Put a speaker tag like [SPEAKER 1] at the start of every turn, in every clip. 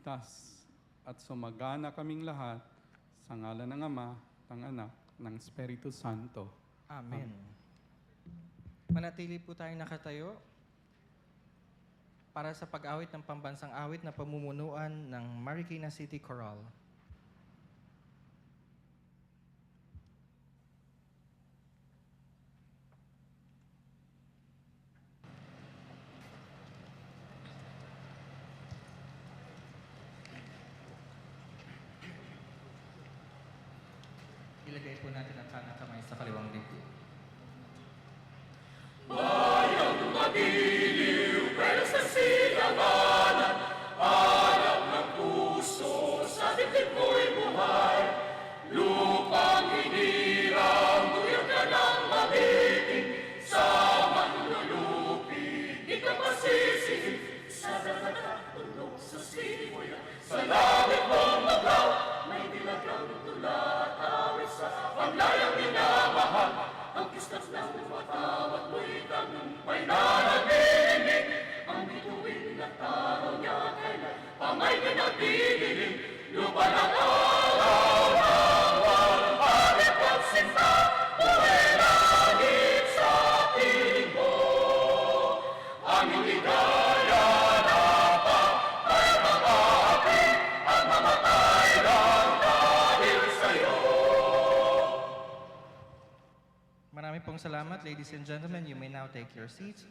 [SPEAKER 1] ligtas at sumagana kaming lahat sa ngalan ng Ama, ng Anak, ng Espiritu Santo.
[SPEAKER 2] Amen. Manatili po tayong nakatayo para sa pag-awit ng pambansang awit na pamumunuan ng Marikina City Choral. Ilagay po natin ang kanang kamay sa kaliwang dibdib.
[SPEAKER 3] Bayang magiliw, pero sa silanganan, alam ng puso, sa dibdib mo'y buhay. Lupang hinirang, tuyok ka ng mabitin, sa manlulupi, di ka masisingin. Sa dagat at bundok, sa simoy, sa langit mong magaw, may dilagang tula at awit sa paglayang minamahal. Ang kistas ng matawag mo'y tagumpay na nag-iinig. Ang bituin na taraw niya kailan pamay ka nagdidilim. Lupa ng araw ng walang pagit at sinta, buhay langit sa piling mo. Ang hindi kaya na pa ay mag-api at mamatay lang dahil sa'yo.
[SPEAKER 2] Marami pong salamat, ladies and gentlemen. You may now take your seats.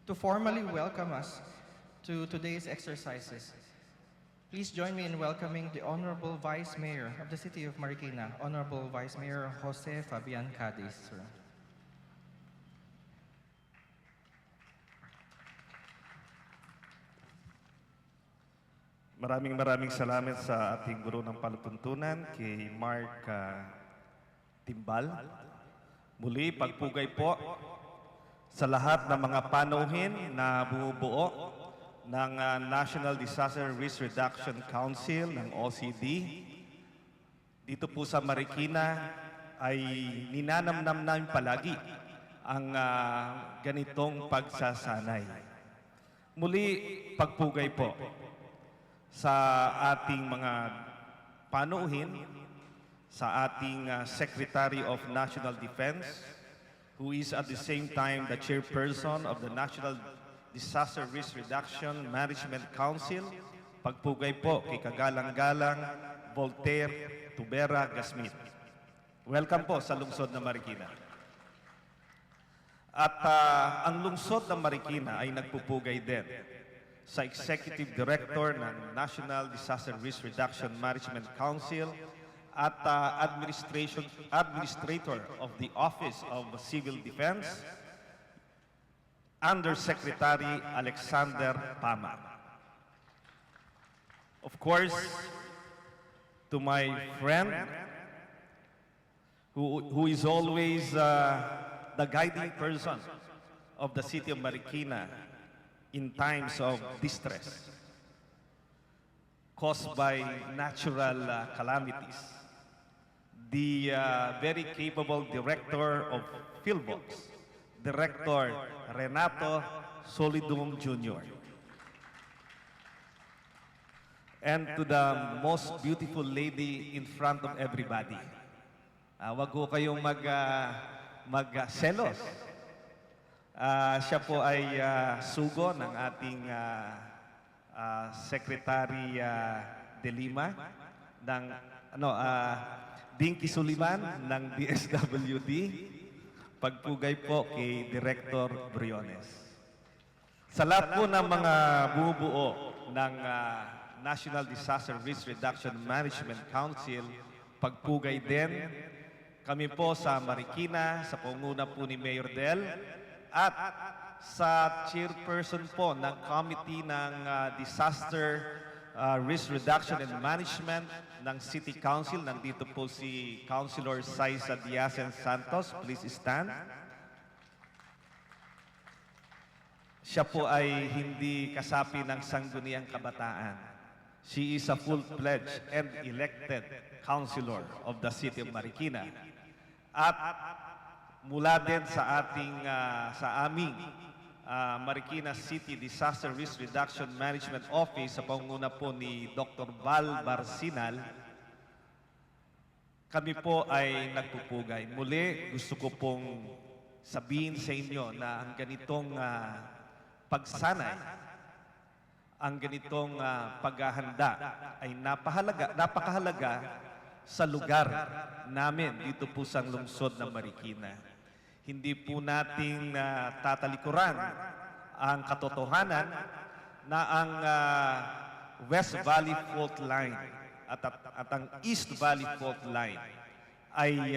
[SPEAKER 2] To formally welcome us to today's exercises, please join me in welcoming the Honorable Vice Mayor of the City of Marikina, Honorable Vice Mayor Jose Fabian Cadiz, sir.
[SPEAKER 4] Maraming salamat sa ating guro ng palutuntunan, kay Mark Timbal. Muli, pagpugay po sa lahat ng mga panuhin na bumubuo ng National Disaster Risk Reduction Council ng OCD. Dito po sa Marikina ay ninanamnam namin palagi ang ganitong pagsasanay. Muli, pagpugay po sa ating mga panuhin, sa ating Secretary of National Defense, who is at the same time the chairperson of the National Disaster Risk Reduction Management Council. Pagpugay po kay Kagalang-Galang Voltaire Tubera Gasmit. Welcome po sa lungsod ng Marikina. At ang lungsod ng Marikina ay nagpupugay din sa Executive Director ng National Disaster Risk Reduction Management Council at Administrator of the Office of Civil Defense, Undersecretary Alexander Pama. Of course, to my friend, who is always the guiding person of the City of Marikina in times of distress caused by natural calamities. The very capable Director of PhilBox, Director Renato Solidum Jr. And to the most beautiful lady in front of everybody. Wag ko kayong mag-selos. Siya po ay sugo ng ating Secretary de Lima, ng Dinky Suliman ng DSWD. Pagpugay po kay Director Briones. Sa lahat po ng mga bumubuo ng National Disaster Risk Reduction Management Council, pagpugay din kami po sa Marikina, sa pangunguna po ni Mayor Del, at sa chairperson po ng Committee ng Disaster Risk Reduction and Management ng City Council. Nandito po si Councilor Saisa Diasen Santos. Please stand. Siya po ay hindi kasapi ng Sangguniang Kabataan. She is a full-fledged and elected councilor of the City of Marikina. At mula din sa aming Marikina City Disaster Risk Reduction Management Office sa pangunguna po ni Dr. Val Barcinal, kami po ay nagpupugay. Muli, gusto ko pong sabihin sa inyo na ang ganitong pagsanay, ang ganitong paghahanda ay napakahalaga sa lugar namin dito po sa lungsod ng Marikina. Hindi po nating tatalikuran ang katotohanan na ang West Valley Fault Line at ang East Valley Fault Line ay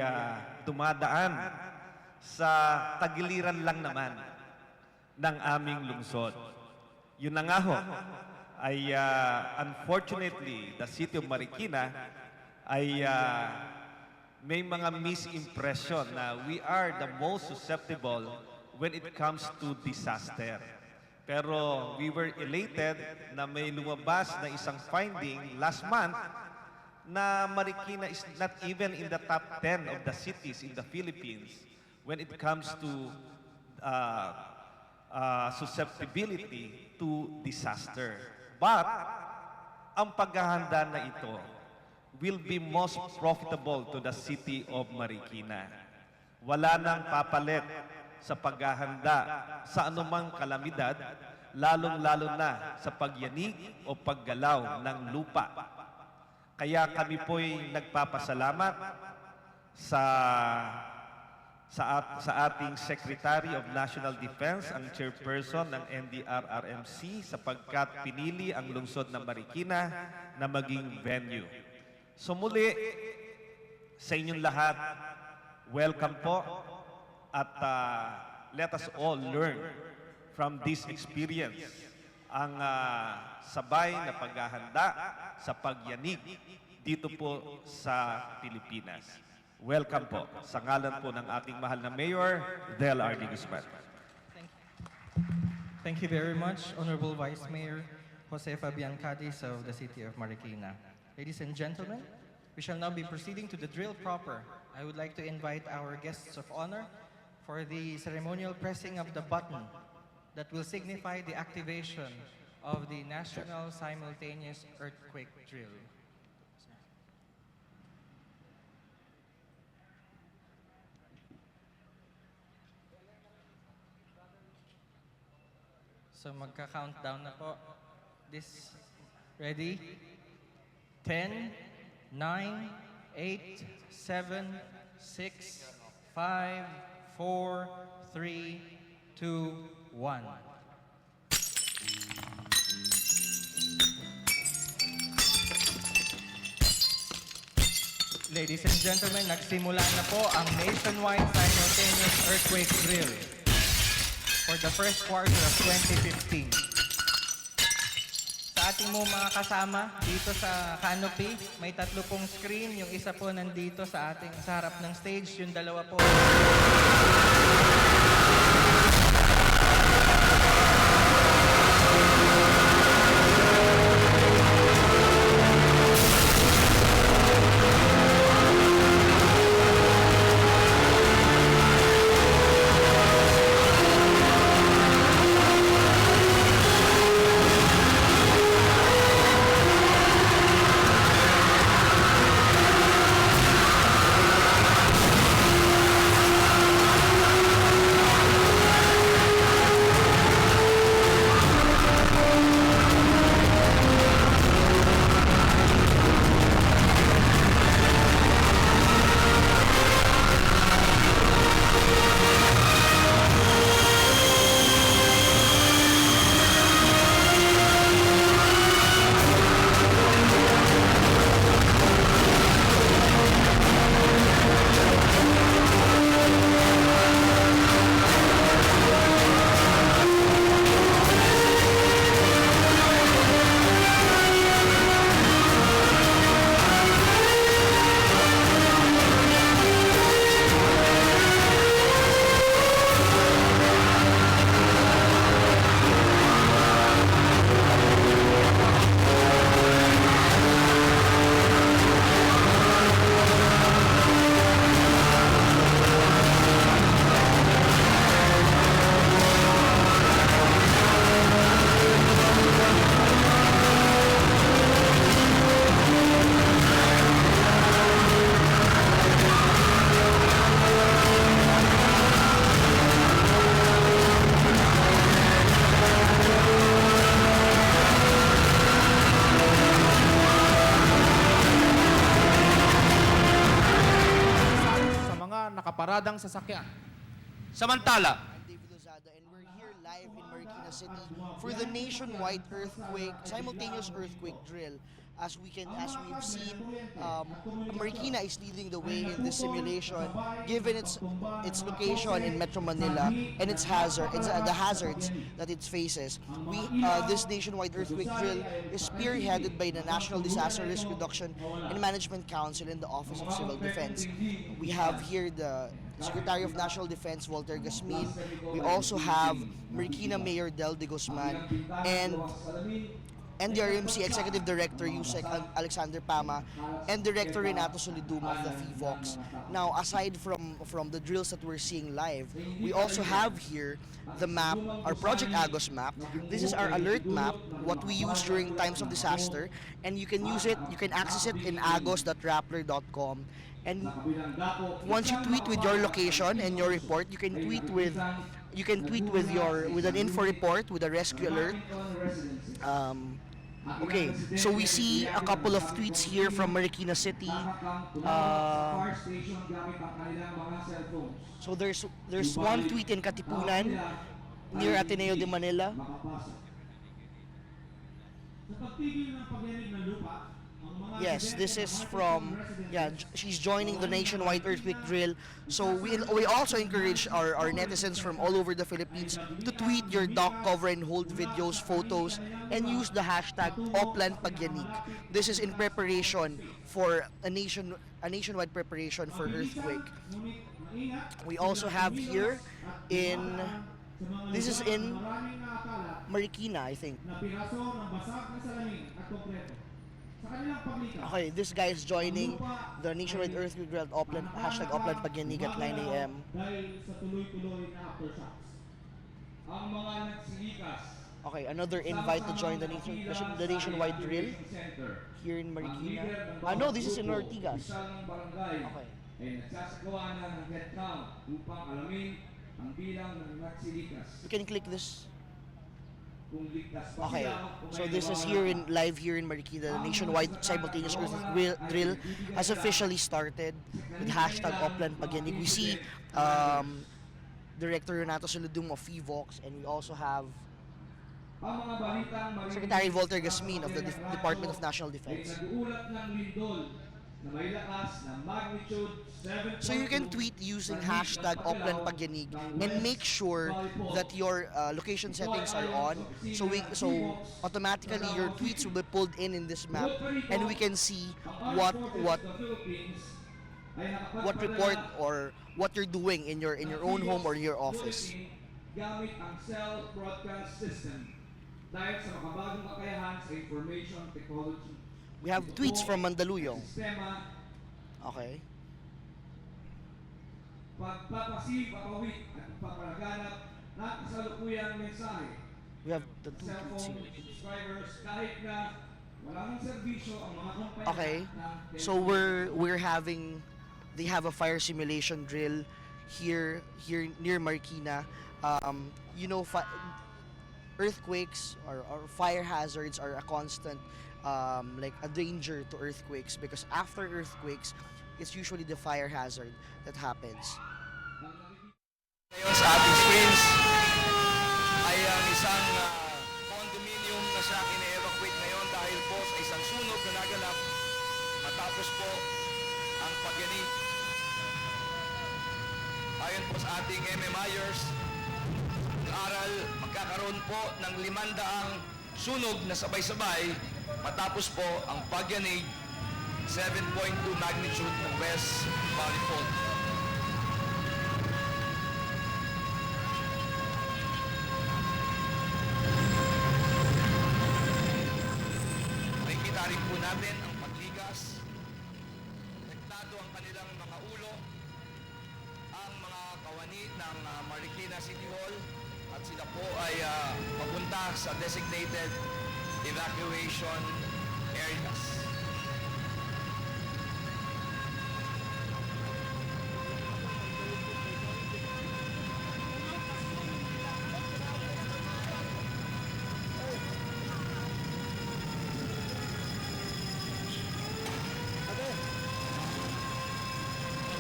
[SPEAKER 4] dumadaan sa tagiliran lang naman ng aming lungsod. Yun na nga ho, ay unfortunately, the city of Marikina ay may mga misimpression na we are the most susceptible when it comes to disaster. Pero we were elated na may lumabas na isang finding last month na Marikina is not even in the top 10 of the cities in the Philippines when it comes to susceptibility to disaster. But ang paghahanda na ito will be most profitable to the city of Marikina. Wala nang papalit sa paghahanda sa anumang kalamidad, lalong-lalo na sa pagyanig o paggalaw ng lupa. Kaya kami po'y nagpapasalamat sa ating Secretary of National Defense, ang chairperson ng NDRRMC, sapagkat pinili ang lungsod ng Marikina na maging venue. So muli, sa inyong lahat, welcome po at let us all learn from this experience ang sabay na paghahanda sa pagyanig dito po sa Pilipinas. Welcome po sa ngalan po ng ating mahal na Mayor, Del R.D. Guzman.
[SPEAKER 2] Thank you very much, Honorable Vice Mayor Jose Fabian Cadiz of the City of Marikina. Ladies and gentlemen, we shall now be proceeding to the drill proper. I would like to invite our guests of honor for the ceremonial pressing of the button that will signify the activation of the National Simultaneous Earthquake Drill. So magka-countdown na po. This, ready? 10, 9, 8, 7, 6, 5, 4, 3, 2, 1. Ladies and gentlemen, nagsimula na po ang nationwide simultaneous earthquake drill for the first quarter of 2015. Sa ating mga kasama dito sa canopy, may 3 pong screen. Yung isa po nandito sa harap ng stage, yung 2 po.
[SPEAKER 5] paradang sasakyan. Samantala,
[SPEAKER 6] I'm David Lozada, and we're here live in Marikina City for the nationwide simultaneous earthquake drill. As we've seen, Marikina is leading the way in this simulation, given its location in Metro Manila and the hazards that it faces. This nationwide earthquake drill is spearheaded by the National Disaster Risk Reduction and Management Council and the Office of Civil Defense. We have here the Secretary of National Defense Walter Gasmin. We also have Marikina Mayor Del de Guzman and NDRMC Executive Director Yusek Alexander Pama and Director Renato Soliduma of the FIVOX. Now, aside from the drills that we're seeing live, we also have here the map, our Project Agos map. This is our alert map, what we use during times of disaster, and you can access it in agos.rappler.com. And once you tweet with your location and your report, you can tweet with an info report with a rescue alert. Okay, so we see a couple of tweets here from Marikina City. So there's one tweet in Katipunan near Ateneo de Manila. Yes, this is from, she's joining the nationwide earthquake drill. So we also encourage our netizens from all over the Philippines to tweet your dock cover and hold videos, photos, and use the hashtag Oplan Pagyanig. This is in preparation for a nationwide preparation for earthquake. We also have here this is in Marikina, I think. Okay, this guy is joining the nationwide earthquake drill at hashtag Oplan Pagyanig at 9 a.m. Okay, another invite to join the nationwide drill here in Marikina. No, this is in Ortigas. Okay. You can click this. Okay, so this is live here in Marikina. The nationwide simultaneous earthquake drill has officially started with hashtag Oplan Pagyanig. We see Director Renato Solidum of FIVOX, and we also have Secretary Walter Gasmin of the Department of National Defense. So you can tweet using hashtag Oplan Pagyanig and make sure that your location settings are on. So automatically your tweets will be pulled in this map, and we can see what report or what you're doing in your own home or your office.
[SPEAKER 3] Gamit ang cell broadcast system dahil sa makabagong kakayahan sa information technology.
[SPEAKER 6] We have tweets from Mandaluyong. Okay.
[SPEAKER 3] Pagpapasil, papawid at pagpapalaganap ng kasalukuyang mensahe.
[SPEAKER 6] We have the two tweets
[SPEAKER 3] Cellphone
[SPEAKER 6] here.
[SPEAKER 3] subscribers kahit na walang serbisyo ang mga kumpanya.
[SPEAKER 6] Okay, so they have a fire simulation drill here near Marikina. Earthquakes or fire hazards are a constant like a danger to earthquakes, because after earthquakes, it's usually the fire hazard that happens.
[SPEAKER 7] Ngayon sa ating screens ay ang isang condominium na siya ine-evacuate ngayon dahil po sa isang sunog na naganap matapos po ang pagyanig. Ayon po sa ating MMIers, ang aral magkakaroon po ng 500 sunog na sabay-sabay matapos po ang pagyanig 7.2 magnitude ng West Valley Fault. Nakikita rin po natin ang pagligas, apektado ang kanilang mga ulo, ang mga kawani ng Marikina City Hall, at sila po ay papunta sa designated evacuation areas.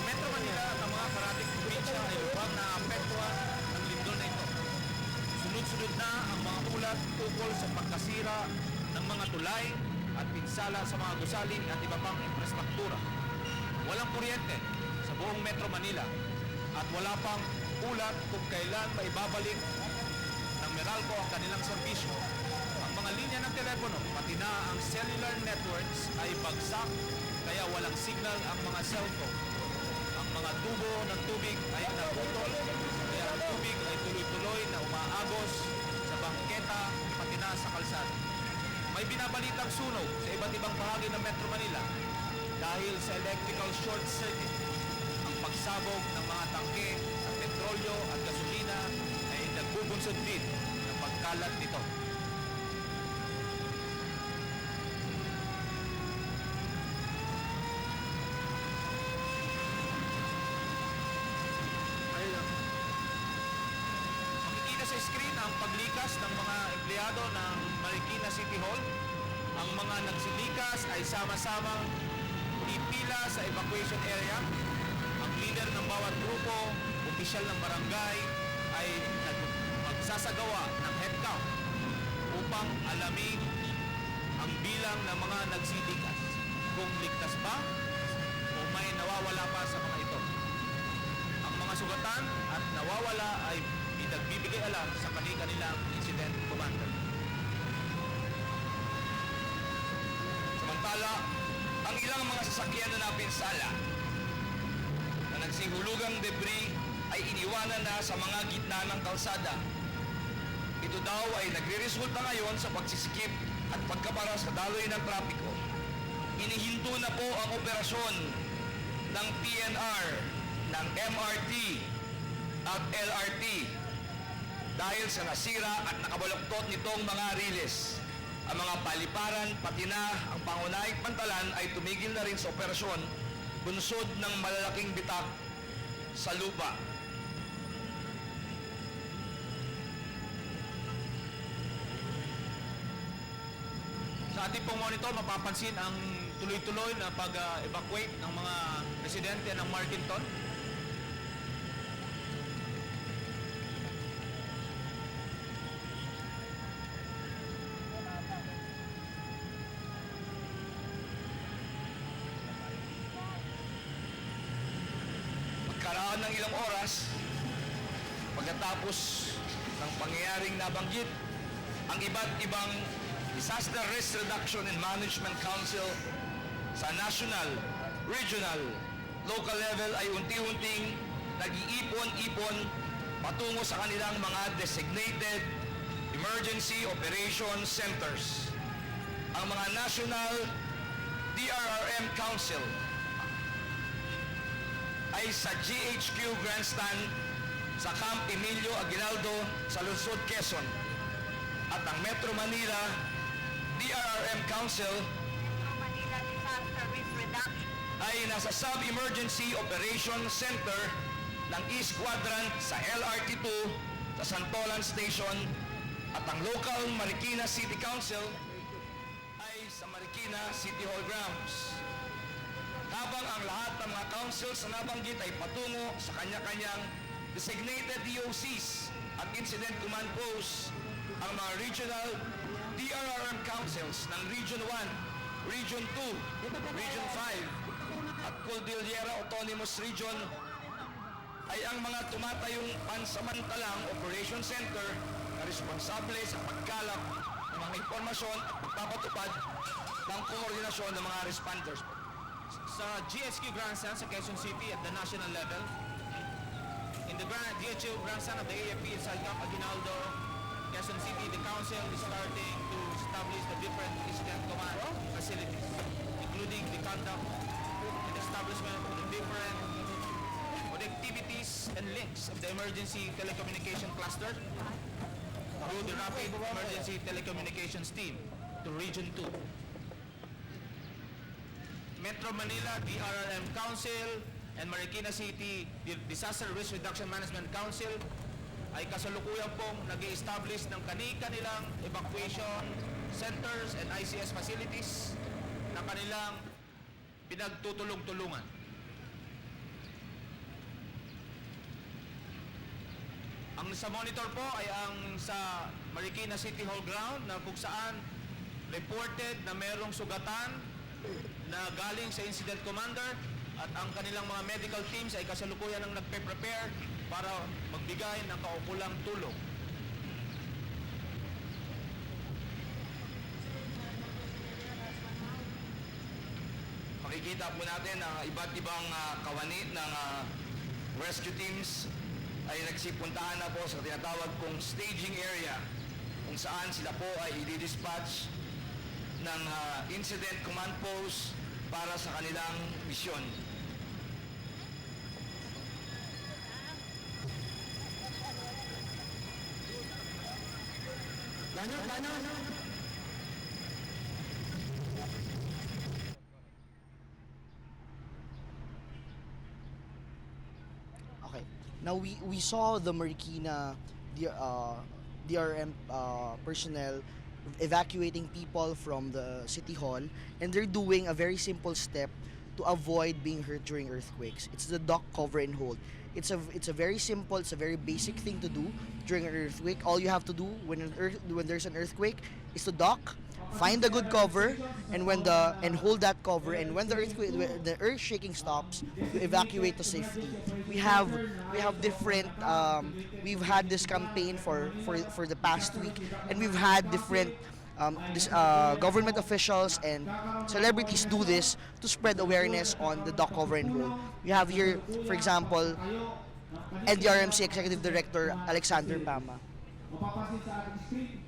[SPEAKER 7] Metro Manila at ang mga karating
[SPEAKER 5] Sumusunod na ang mga ulat tungkol sa pagkasira ng mga tulay at pinsala sa mga gusali at iba pang infrastruktura. Walang kuryente sa buong Metro Manila at wala pang ulat kung kailan maibabalik ng Meralco ang kanilang serbisyo. Ang mga linya ng telepono, pati na ang cellular networks ay bagsak kaya walang signal ang mga cellphone. Ang mga tubo ng tubig ay naputol kaya ang tubig ay tuloy-tuloy na umaagos sa bangketa pati na sa kalsada. May binabalitang sunog sa iba't ibang bahagi ng Metro Manila dahil sa electrical short circuit. Ang pagsabog ng mga tangke sa petrolyo at gasolina ay nagbubunsod din ng pagkalat nito. Makikita sa screen ang paglikas ng mga empleyado ng Marikina City Hall. Ang mga nagsilikas ay sama-samang pipila sa evacuation area. Ang leader ng bawat grupo, opisyal ng barangay, ay magsasagawa ng head count upang alamin ang bilang ng mga nagsilikas. Kung ligtas ba o may nawawala pa sa mga ito. Ang mga sugatan at nawawala ay nagbibigay alam sa kanilang incident commander.
[SPEAKER 7] Samantala, ang ilang mga sasakyan na napinsala na nagsihulugang debris ay iniwanan na sa mga gitna ng kalsada. Ito daw ay nagre-resulta ngayon sa pagsisikip at pagkapara sa daloy ng trapiko. Inihinto na po ang operasyon ng PNR, ng MRT at LRT dahil sa nasira at nakabaluktot nitong mga riles. Ang mga paliparan, pati na ang pangunahing pantalan ay tumigil na rin sa operasyon bunsod ng malalaking bitak sa lupa.
[SPEAKER 5] Sa ating pong monitor, mapapansin ang tuloy-tuloy na pag-evacuate ng mga residente ng Markinton.
[SPEAKER 7] Pagkaraan ng ilang oras, pagkatapos ng pangyayaring nabanggit, ang iba't ibang Disaster Risk Reduction and Management Council sa national, regional, local level ay unti-unting nag-iipon-ipon patungo sa kanilang mga designated emergency operation centers. Ang mga national DRRM Council ay sa GHQ Grandstand sa Camp Emilio Aguinaldo sa Lungsod, Quezon. At ang Metro Manila DRRM Council
[SPEAKER 8] Manila Disaster Risk Reduction.
[SPEAKER 7] ay nasa Sub-Emergency Operation Center ng East Quadrant sa LRT2 sa Santolan Station at ang local Marikina City Council ay sa Marikina City Hall grounds. Habang ang lahat ng mga councils na nabanggit ay patungo sa kanya-kanyang designated DOCs at Incident Command Posts, ang mga regional DRRM councils ng Region 1, Region 2, Region 5 at Cordillera Autonomous Region ay ang mga tumatayong pansamantalang operation center na responsable sa pagkalap ng mga impormasyon at pagpapatupad ng koordinasyon ng mga responders.
[SPEAKER 5] Sa GHQ Grandstand sa Quezon City at the national level, in the GHQ Grandstand of the AFP inside Camp Aguinaldo, Quezon City, the council is starting to establish the different incident command facilities, including the conduct and establishment of the different connectivities and links of the emergency telecommunication cluster through the Rapid Emergency Telecommunications Team to Region 2. Metro Manila DRRM Council and Marikina City Disaster Risk Reduction Management Council ay kasalukuyan pong nag-i-establish ng kanilang evacuation centers and ICS facilities na kanilang pinagtutulong-tulungan. Ang sa monitor po ay ang sa Marikina City Hall ground na kung saan reported na merong sugatan na galing sa incident commander at ang kanilang mga medical teams ay kasalukuyan ang nagpe-prepare para magbigay ng kaukulang tulong. Makikita po natin ang iba't ibang kawani ng rescue teams ay nagsipuntahan na po sa tinatawag kong staging area kung saan sila po ay i-dispatch ng incident command post para sa kanilang misyon.
[SPEAKER 6] Okay. Now we saw the Marikina DRM personnel evacuating people from the city hall, and they're doing a very simple step to avoid being hurt during earthquakes. It's the dock cover and hold. It's a very simple, it's a very basic thing to do during an earthquake. All you have to do when there's an earthquake is to dock, find a good cover, and hold that cover. And when the earth shaking stops, you evacuate to safety. We have different. We've had this campaign for the past week, and we've had different government officials and celebrities do this to spread awareness on the dock cover and hold. We have here, for example, NDRMC Executive Director Alexander Pama.
[SPEAKER 9] Mapapansin sa ating screen,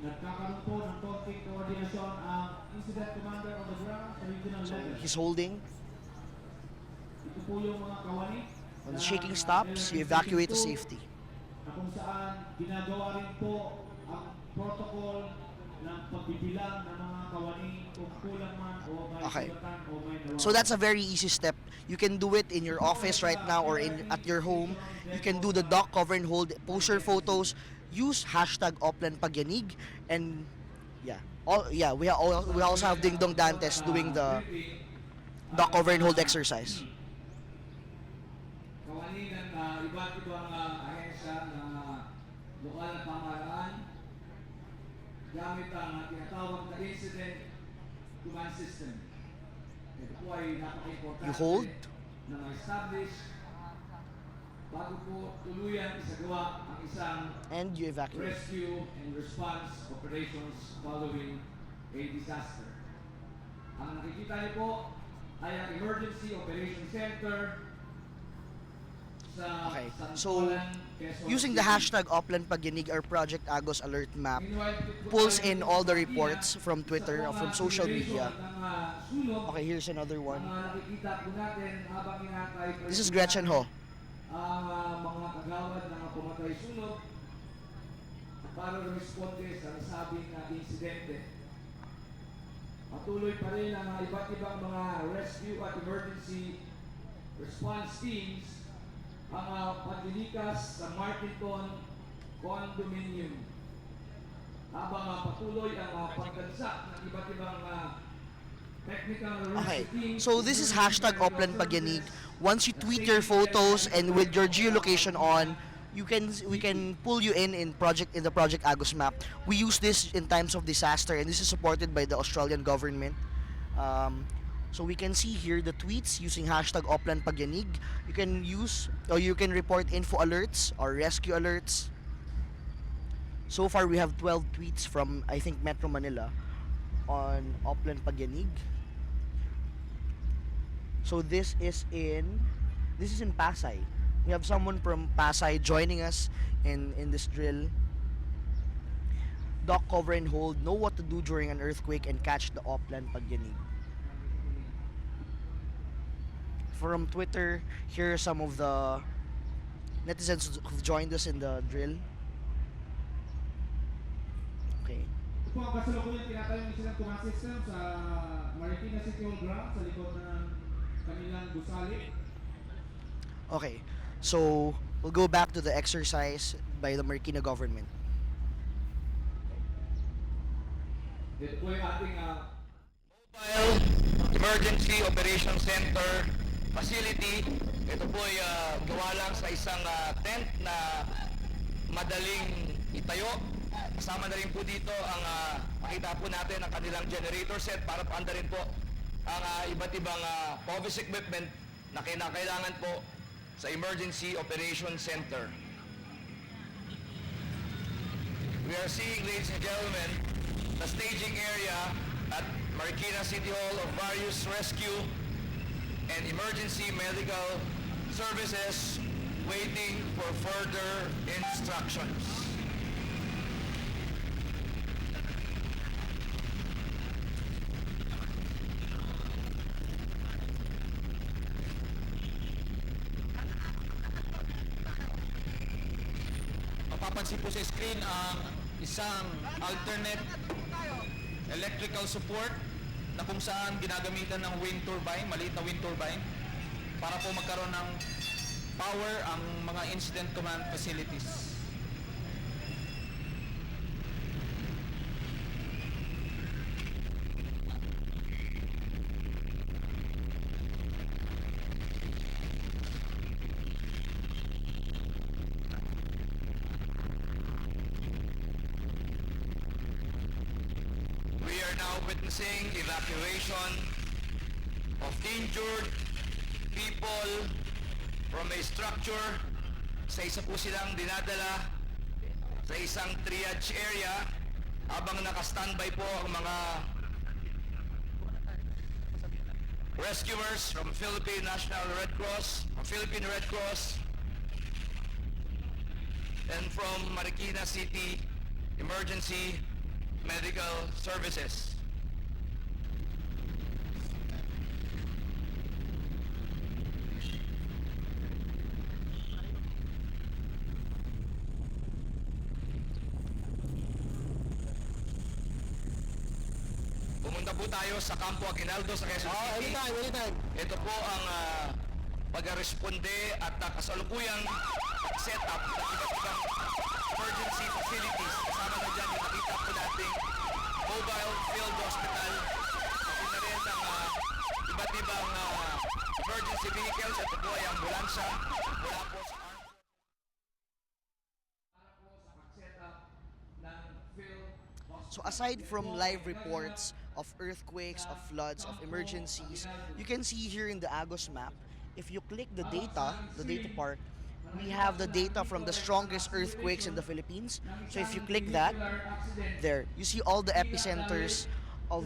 [SPEAKER 9] nagkakaroon po ng konting koordinasyon ang incident commander on the ground sa regional level.
[SPEAKER 6] He's holding.
[SPEAKER 9] Ito po yung mga kawani
[SPEAKER 6] When the shaking stops, you evacuate to safety.
[SPEAKER 9] na kung saan ginagawa rin po ang protocol ng pagbibilang ng mga kawani kung kulang man o may
[SPEAKER 6] Okay.
[SPEAKER 9] sugatan o may nawalan.
[SPEAKER 6] So that's a very easy step. You can do it in your office right now or at your home. You can do the dock cover and hold, post your photos, use hashtag Oplan Pagyanig, and we also have Ding Dong Dantes doing the dock cover and hold exercise.
[SPEAKER 9] Kawani ng iba't ibang ahensya ng lokal na pamahalaan gamit ang tinatawag na incident command system. Ito po ay napaka-importante
[SPEAKER 6] You hold.
[SPEAKER 9] na ma-establish bago po tuluyan isagawa ang isang
[SPEAKER 6] And you evacuate.
[SPEAKER 9] rescue and response operations following a disaster. Ang nakikita niyo po ay ang Emergency Operation Center sa
[SPEAKER 6] Okay,
[SPEAKER 9] San
[SPEAKER 6] so
[SPEAKER 9] Juan, Quezon
[SPEAKER 6] using the
[SPEAKER 9] City.
[SPEAKER 6] hashtag Oplan Pagyanig or Project Agos Alert Map
[SPEAKER 9] Meanwhile, ito po
[SPEAKER 6] pulls
[SPEAKER 9] ay
[SPEAKER 6] in all the
[SPEAKER 9] idea
[SPEAKER 6] reports from Twitter
[SPEAKER 9] sa
[SPEAKER 6] or from
[SPEAKER 9] mga
[SPEAKER 6] social
[SPEAKER 9] simulation
[SPEAKER 6] media.
[SPEAKER 9] ng, sulog.
[SPEAKER 6] Okay, here's another one.
[SPEAKER 9] Ang nakikita po natin habang inatay
[SPEAKER 6] This is Gretchen Ho.
[SPEAKER 9] ang mga kagawad ng mga pumatay sunog para responde sa nasabing insidente. Patuloy pa rin ang iba't ibang mga rescue at emergency response teams ang paglilikas sa Martinton Condominium. Habang patuloy ang pagdansa ng iba't ibang technical
[SPEAKER 6] Okay,
[SPEAKER 9] rescue teams.
[SPEAKER 6] so this is hashtag Oplan Pagyanig. Once you tweet your photos and with your geolocation on, we can pull you in the Project Agos map. We use this in times of disaster, and this is supported by the Australian government. So we can see here the tweets using hashtag Oplan Pagyanig. You can report info alerts or rescue alerts. So far we have 12 tweets from I think Metro Manila on Oplan Pagyanig. So this is in Pasay. We have someone from Pasay joining us in this drill. Dock cover and hold, know what to do during an earthquake, and catch the Oplan Pagyanig. From Twitter, here are some of the netizens who've joined us in the drill. Okay.
[SPEAKER 9] Ito po ang kasalukuyan tinatayong incident command system sa Marikina City Hall ground sa likod ng kanilang gusali.
[SPEAKER 6] Okay. So, we'll go back to the exercise by the Marikina government.
[SPEAKER 9] Dito po yung ating
[SPEAKER 7] Mobile Emergency Operation Center facility. Ito po ay gawa lang sa isang tent na madaling itayo. Kasama na rin po dito ang makita po natin ang kanilang generator set para paanda rin po ang iba't ibang office equipment na kinakailangan po sa Emergency Operation Center. We are seeing, ladies and gentlemen, the staging area at Marikina City Hall of various rescue and emergency medical services waiting for further instructions.
[SPEAKER 5] Mapapansin po sa screen ang isang alternate electrical support na kung saan ginagamitan ng wind turbine, maliit na wind turbine, para po magkaroon ng power ang mga incident command facilities.
[SPEAKER 7] We are now witnessing evacuation of injured people from a structure. Sa isa po silang dinadala sa isang triage area habang naka-standby po ang mga rescuers from Philippine National Red Cross, Philippine Red Cross, and from Marikina City Emergency Medical Services. Pumunta po tayo sa Campo Aguinaldo sa Quezon City. Anytime. Ito po ang pag-responde at kasalukuyang set up ng iba't ibang emergency facilities. Kasama na dyan yung nakita po nating mobile field hospital. Pati na rin ang iba't ibang emergency vehicles. Ito po ay ambulansya mula po sa
[SPEAKER 6] So aside from live reports of earthquakes, of floods, of emergencies, you can see here in the Agos map, if you click the data part, we have the data from the strongest earthquakes in the Philippines. So if you click that, there, you see all the epicenters of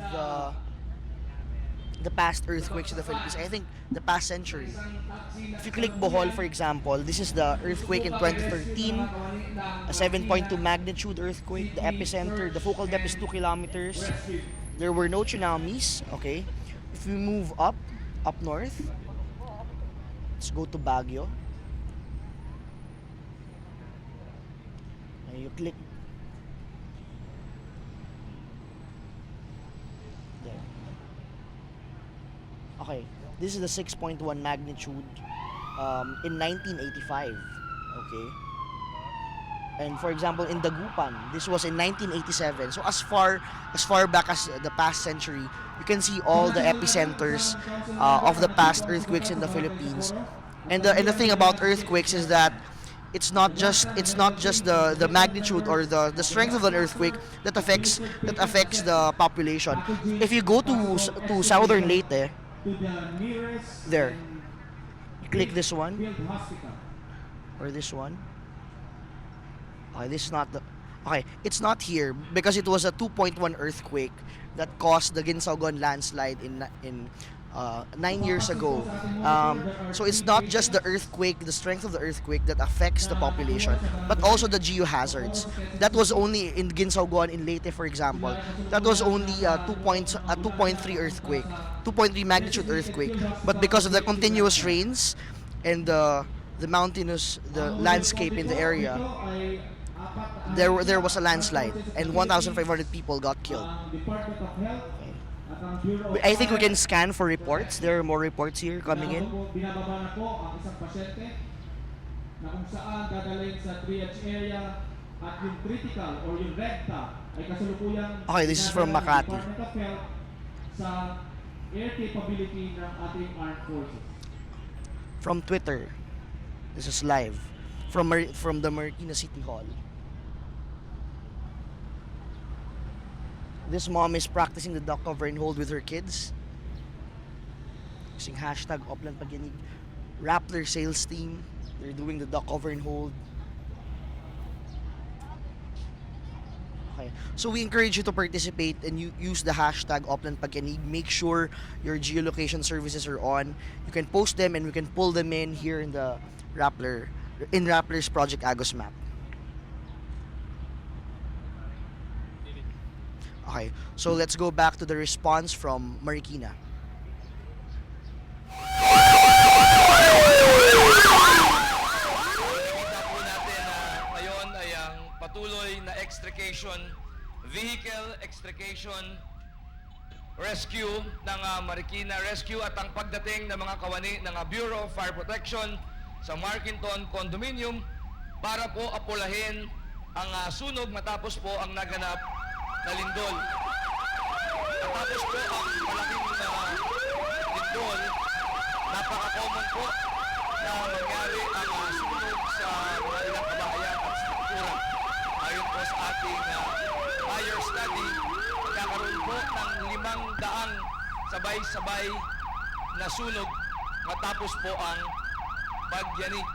[SPEAKER 6] the past earthquakes in the Philippines. I think the past century. If you click Bohol, for example, this is the earthquake in 2013, a 7.2 magnitude earthquake. The epicenter, the focal depth is 2 kilometers. There were no tsunamis, okay? If we move up north, let's go to Baguio. And you click there. Okay, this is the 6.1 magnitude in 1985, okay? And for example, in Dagupan, this was in 1987. So as far back as the past century, you can see all the epicenters of the past earthquakes in the Philippines. And the thing about earthquakes is that it's not just the magnitude or the strength of an earthquake that affects the population. If you go to southern Leyte, there, you click this one or this one. Okay, this is not the. Okay, it's not here because it was a 2.1 earthquake that caused the Ginsaogon landslide in 9 years ago. So it's not just the earthquake, the strength of the earthquake that affects the population, but also the geohazards. That was only in Ginsaogon in Leyte, for example. That was only a 2.3 earthquake, 2.3 magnitude earthquake. But because of the continuous rains and the mountainous, the landscape in the area, there was a landslide and 1,500 people got killed. I think we can scan for reports. There are more reports here coming in.
[SPEAKER 9] Binababa na po ang isang pasyente na kung saan dadalhin sa triage area at yung critical or yung recta ay kasalukuyang
[SPEAKER 6] Okay, this is from Makati.
[SPEAKER 9] Department of Health sa air capability ng ating armed forces.
[SPEAKER 6] From Twitter, this is live. from the Marikina City Hall. This mom is practicing the duck cover and hold with her kids. Using hashtag Oplan Pagyanig. Rappler sales team. They're doing the duck cover and hold. Okay. So we encourage you to participate and you use the hashtag Oplan Pagyanig. Make sure your geolocation services are on. You can post them and we can pull them in here in the Rappler's Project Agos map. Okay, so let's go back to the response from Marikina.
[SPEAKER 7] Nakita po natin na ngayon ay ang patuloy na extrication, vehicle extrication, rescue ng Marikina Rescue at ang pagdating ng mga kawani ng Bureau of Fire Protection sa Markinton Condominium para po apulahin ang sunog matapos po ang naganap na lindol. Matapos po ang malaking lindol, napaka-common po na mangyari ang sunog sa mga ilang kabahayan at struktura. Ayon po sa ating fire study, magkakaroon po ng 500 sabay-sabay na sunog matapos po ang pagyanig.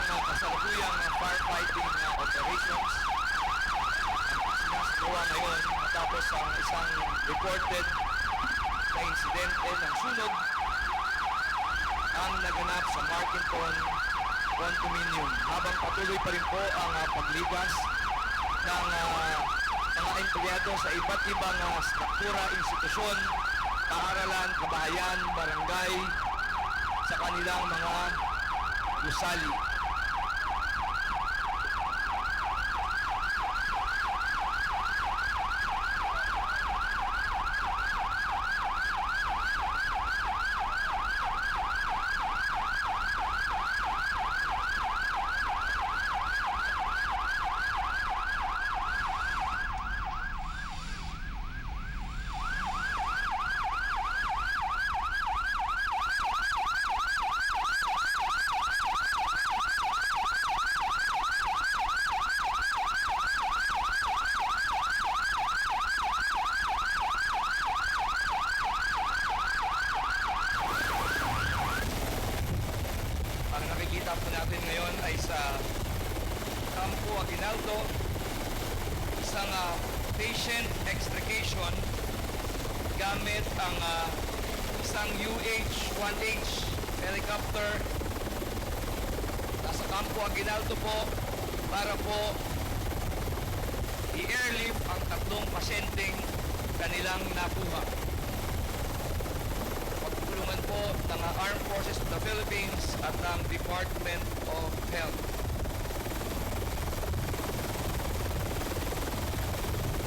[SPEAKER 7] Kasalukuyang firefighting operations ang sinasagawa ngayon matapos ang isang reported na insidente ng sunog ang naganap sa Markinton Condominium. Habang patuloy pa rin po ang pagligas ng mga empleyado sa iba't ibang struktura, institusyon, paaralan, kabahayan, barangay sa kanilang mga gusali. Ang nakikita po natin ngayon ay sa Campo Aguinaldo, isang patient extrication gamit ang isang UH-1H helicopter. Nasa Campo Aguinaldo po para po i-airlift ang 3 pasyenteng kanilang nakuha. Pagtulungan po ng Armed Forces of the Philippines at ng Department of Health.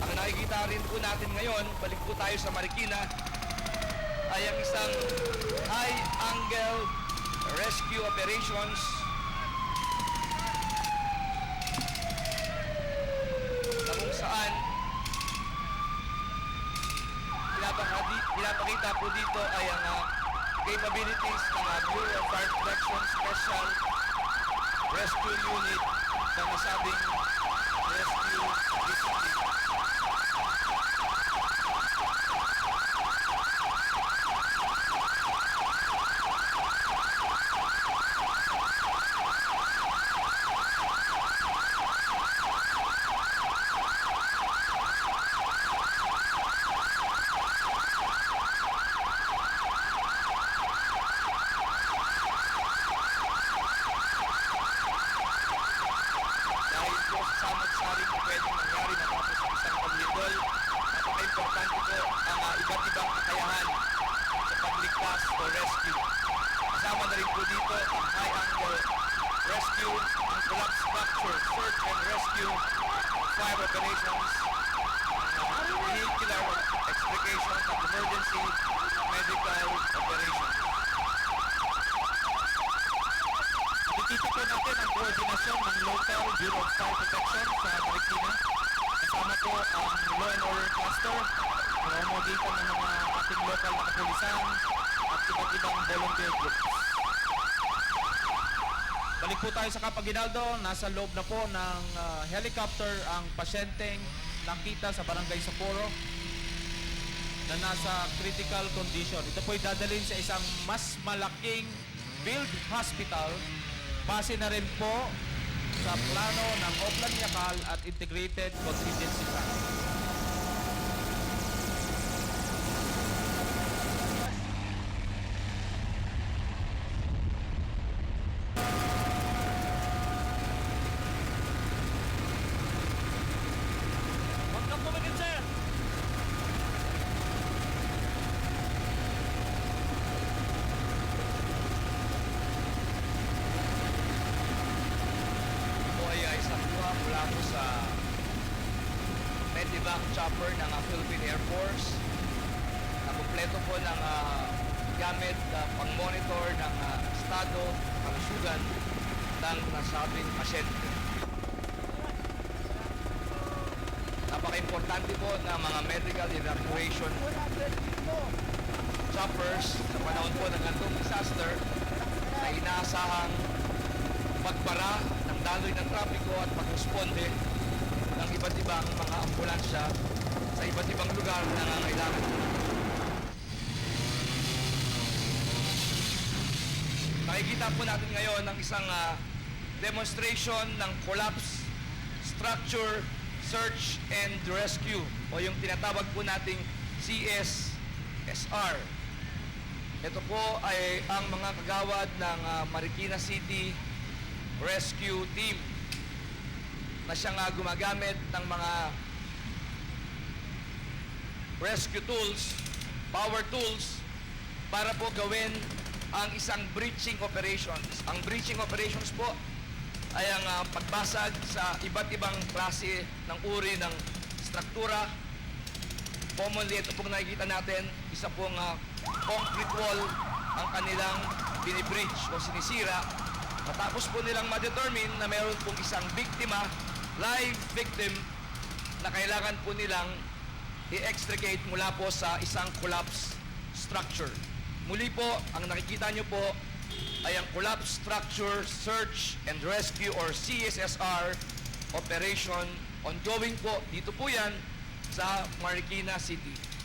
[SPEAKER 7] Ang nakikita rin po natin ngayon, balik po tayo sa Marikina, ay ang isang high-angle rescue operations na kung saan pinapakita po dito ay ang capabilities ng Bureau of Fire Protection Special Rescue Unit sa nasabing rescue discipline. Dahil po sa samad-sari po pwedeng mangyari matapos ang isang paglindol, napaka-importante po ang iba't ibang kakayahan sa pagligtas o rescue. Kasama na rin po dito ang high-angle
[SPEAKER 5] rescue and collapse structure, search and rescue, fire operations, vehicular extrication at emergency medical operations. Nakikita po natin ang koordinasyon ng local Bureau of Fire Protection sa Marikina. Kasama po ang Law and Order Cluster, pamamagitan ng mga ating local na kapulisan at iba't ibang volunteer groups. Balik po tayo sa Capaginaldo. Nasa loob na po ng helicopter ang pasyenteng nakita sa Barangay Socorro na nasa critical condition. Ito po ay dadalhin sa isang mas malaking field hospital. Base na rin po sa plano ng Oplan Yakal at Integrated Contingency Plan. Huwag kang bumigil, sir!
[SPEAKER 7] Ito ay isang kuha mula po sa Medivac chopper ng Philippine Air Force na kumpleto po ng gamit pang-monitor ng estado, kalusugan ng nasabing pasyente. Napaka-importante po ng mga medical evacuation choppers sa panahon po ng ganitong disaster na inaasahang magbara ng daloy ng trapiko at mag-responde ng iba't ibang mga ambulansya sa iba't ibang lugar na nangangailangan. Nakikita po natin ngayon ng isang demonstration ng collapse structure search and rescue o yung tinatawag po nating CSSR. Ito po ay ang mga kagawad ng Marikina City Rescue Team na siyang gumagamit ng mga rescue tools, power tools, para po gawin ang isang breaching operations. Ang breaching operations po ay ang pagbasag sa iba't ibang klase ng uri ng struktura. Commonly, ito pong nakikita natin, isa pong concrete wall ang kanilang binibreach o sinisira. Matapos po nilang ma-determine na mayroon pong isang biktima, live victim, na kailangan po nilang i-extricate mula po sa isang collapse structure. Muli po, ang nakikita nyo po ay ang Collapse Structure Search and Rescue or CSSR operation. Ongoing po, dito po yan sa Marikina City.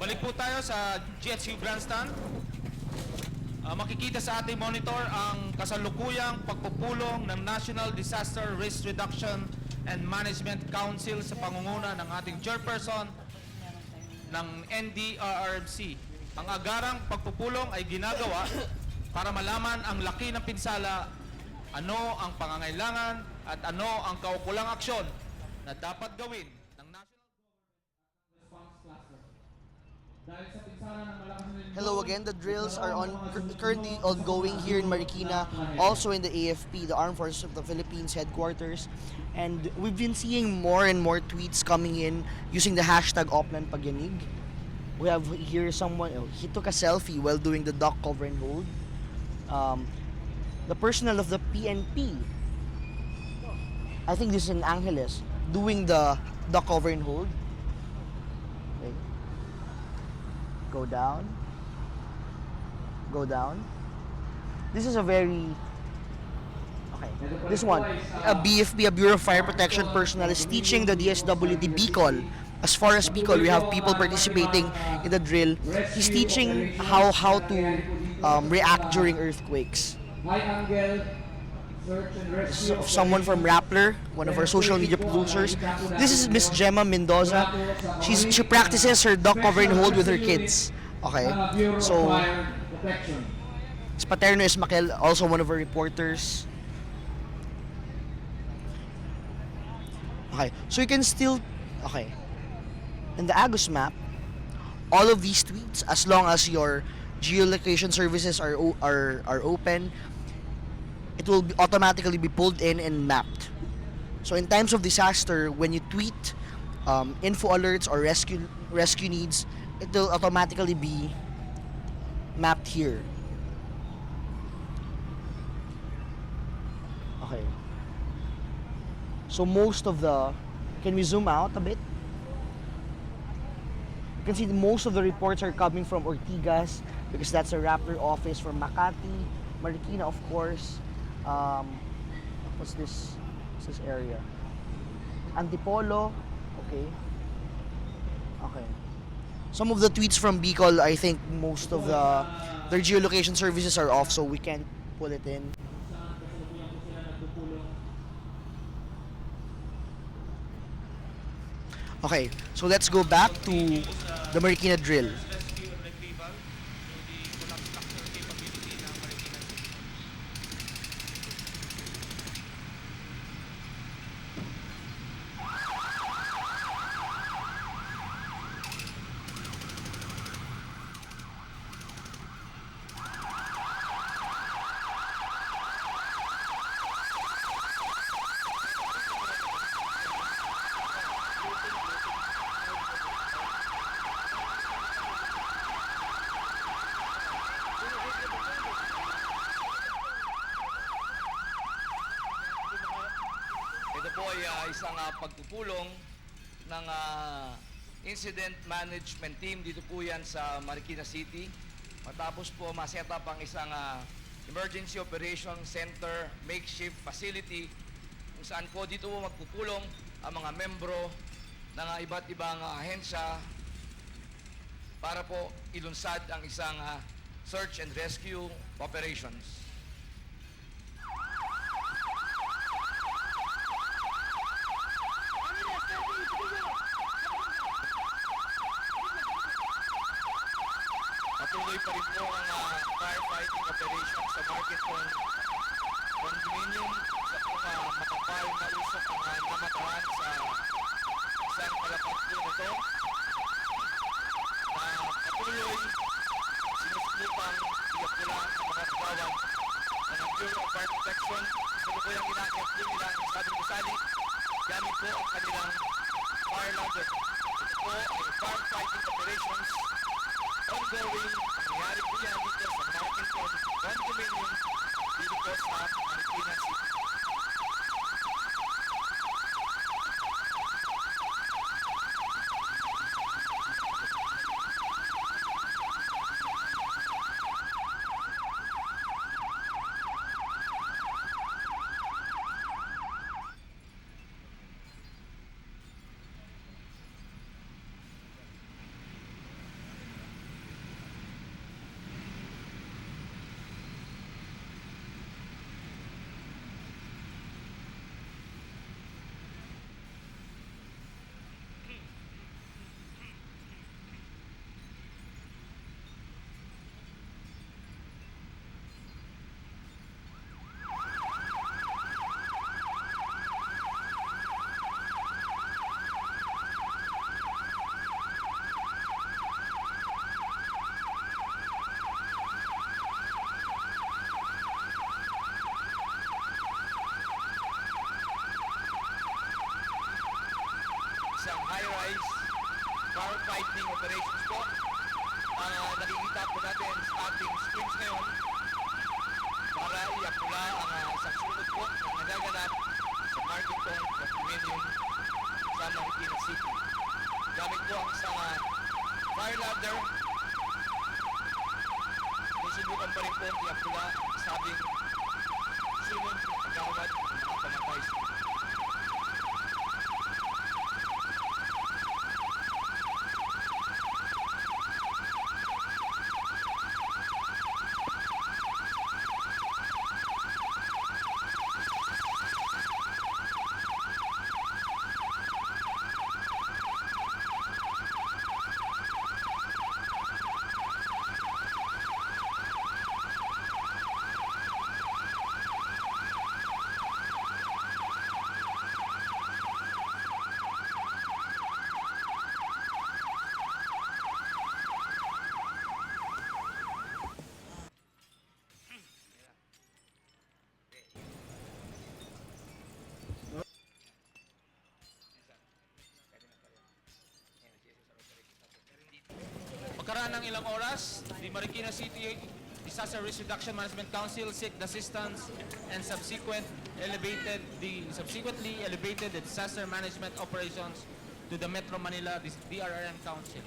[SPEAKER 5] Balik po tayo sa GHQ Grandstand. Makikita sa ating monitor ang kasalukuyang pagpupulong ng National Disaster Risk Reduction and Management Council sa pangunguna ng ating chairperson ng NDRRMC. Ang agarang pagpupulong ay ginagawa para malaman ang laki ng pinsala, ano ang pangangailangan at ano ang kaukulang aksyon na dapat gawin ng National
[SPEAKER 9] Response Cluster. Dahil sa pinsala ng malakas na
[SPEAKER 6] Hello again. The drills are currently ongoing here in Marikina, also in the AFP, the Armed Forces of the Philippines headquarters. And we've been seeing more and more tweets coming in using the hashtag #OplanPagyanig. We have here someone, he took a selfie while doing the dock cover and hold. The personnel of the PNP, I think this is in Angeles, doing the dock cover and hold. Okay. Go down. Go down. This is a very... Okay. This one, a BFP, a Bureau of Fire Protection personnel is teaching the DSWD BICOL. As far as BICOL, we have people participating in the drill. He's teaching how to react during earthquakes.
[SPEAKER 9] high angle search and rescue.
[SPEAKER 6] Someone from Rappler, one of our social media producers. This is Miss Gemma Mendoza. She practices her dock cover and hold with her kids. Okay.
[SPEAKER 9] Bureau of
[SPEAKER 6] So,
[SPEAKER 9] Fire Protection.
[SPEAKER 6] Paterno Ismael, also one of our reporters. Okay, so you can still, okay. In the Agus map, all of these tweets, as long as your geolocation services are open, it will automatically be pulled in and mapped. So in times of disaster, when you tweet info alerts or rescue needs, it will automatically be mapped here. Okay. So most of the, can we zoom out a bit? You can see most of the reports are coming from Ortigas because that's a Raptor office, from Makati, Marikina, of course. What's this? What's this area? Antipolo. Okay. Okay. Some of the tweets from Bicol, I think most of their geolocation services are off, so we can't pull it in. Okay, so let's go back to the Marikina drill.
[SPEAKER 7] Ito po ay isang pagpupulong ng incident management team. Dito po yan sa Marikina City. Matapos po ma-set up ang isang emergency operation center, makeshift facility, kung saan po dito po magpupulong ang mga membro ng iba't ibang ahensya para po ilunsad ang isang search and rescue operations. Patuloy pa rin po ang firefighting operation sa Marketon Condominium sa pong makapal na usok ang namatahan sa isang palapag po nito na patuloy sinusubukang iapula ang mga kagawan ng Bureau of Fire Protection. Salukuyang ginakit po nila ang sabing gusali gamit po ang kanilang fire ladder. Ito po ay firefighting operations ongoing. Nangyari po yan dito sa Marketon Condominium dito po sa Marikina City. Isang high-rise firefighting operations po ang nakikita po natin sa ating screens ngayon para iapula ang isang sunod po na nagaganap sa Marketon Condominium sa Marikina City. Gamit po ang isang fire ladder. Sinusubukan pa rin po iapula sabing sunod na kagawad ng mga pamatay sa
[SPEAKER 5] paglipas ng ilang oras, the Marikina City Disaster Risk Reduction Management Council sought assistance and subsequently elevated the disaster management operations to the Metro Manila DRRM Council.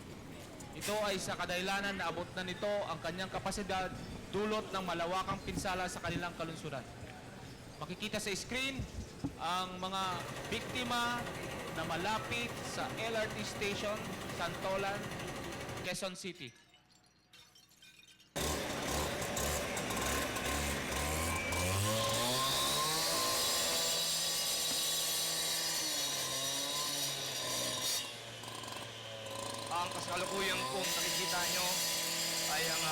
[SPEAKER 5] Ito ay sa kadahilanan na abot na nito ang kanyang kapasidad dulot ng malawakang pinsala sa kanilang kalunsuran. Makikita sa screen ang mga biktima na malapit sa LRT Station, Santolan, Quezon City.
[SPEAKER 7] Ang kasalukuyan pong nakikita nyo ay ang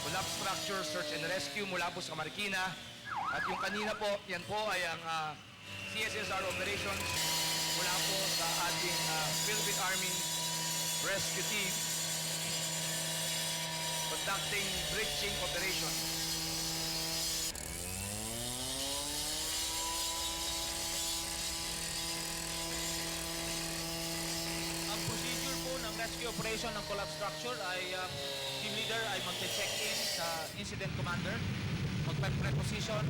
[SPEAKER 7] collapse structure search and rescue mula po sa Marikina. At yung kanina po, yan po ay ang CSSR operations mula po sa ating Philippine Army Rescue Team conducting breaching operation.
[SPEAKER 5] Ang procedure po ng rescue operation ng collapse structure ay team leader ay magche-check-in sa incident commander, magpe-preposition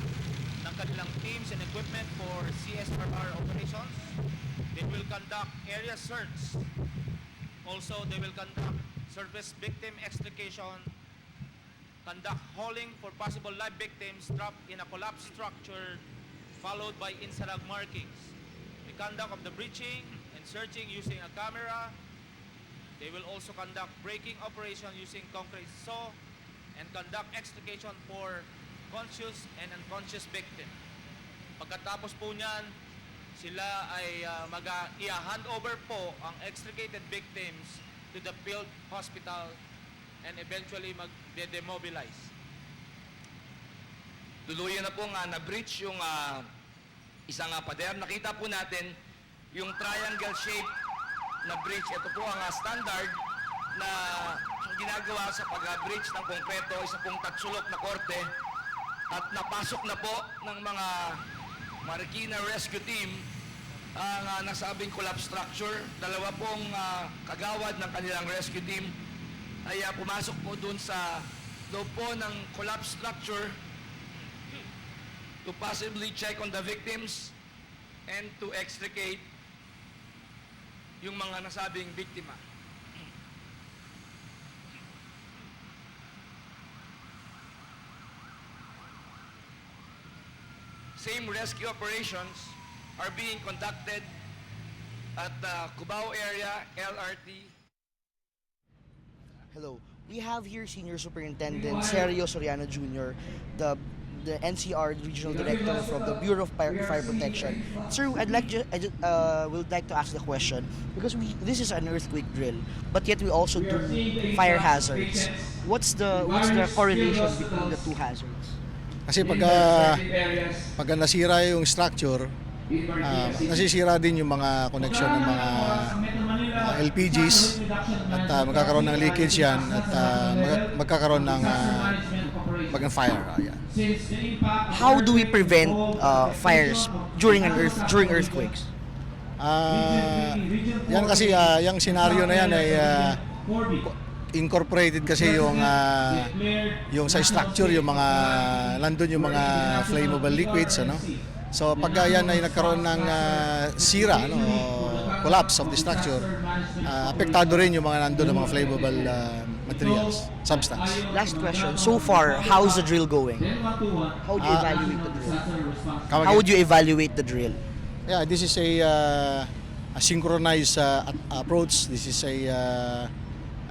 [SPEAKER 5] ng kanilang teams and equipment for CSRR operations. They will conduct area search. Also, they will conduct service victim extrication, conduct hauling for possible live victims trapped in a collapsed structure, followed by insalag markings. The conduct of the breaching and searching using a camera. They will also conduct braking operation using concrete saw and conduct extrication for conscious and unconscious victim. Pagkatapos po niyan, sila ay i-hand over po ang extricated victims to the field hospital and eventually mag-demobilize.
[SPEAKER 7] Tuluyan na po na-breach yung isang pader. Nakita po natin yung triangle shape na breach. Ito po ang standard na ginagawa sa pag-breach ng konkreto, isa pong tatsulok na korte. At napasok na po ng mga Marikina Rescue Team ang nasabing collapse structure. Dalawa pong kagawad ng kanilang rescue team ay pumasok po dun sa loob po ng collapse structure to possibly check on the victims and to extricate yung mga nasabing biktima. Same rescue operations are being conducted at the Cubao area LRT.
[SPEAKER 6] Hello. We have here Senior Superintendent Sergio Soriano Jr., the NCR Regional Director from the Bureau of Fire Protection. Sir, would like to ask the question because this is an earthquake drill, but yet we also do fire hazards. What's the correlation between the two hazards?
[SPEAKER 10] Kasi pag nasira yung structure, nasisira din yung mga connection ng mga LPGs at magkakaroon ng leakage yan at magkakaroon ng fire.
[SPEAKER 6] How do we prevent fires during earthquakes?
[SPEAKER 10] Yan kasi yung scenario na yan ay incorporated kasi yung sa structure, yung mga nandun yung mga flammable liquids, ano. So pag yan ay nagkaroon ng sira, collapse of the structure, apektado rin yung mga nandun ng mga flammable materials, substance.
[SPEAKER 6] Last question. So far, how's the drill going? How would you evaluate the drill? How would you evaluate the drill?
[SPEAKER 10] Yeah, this is a synchronized approach. This is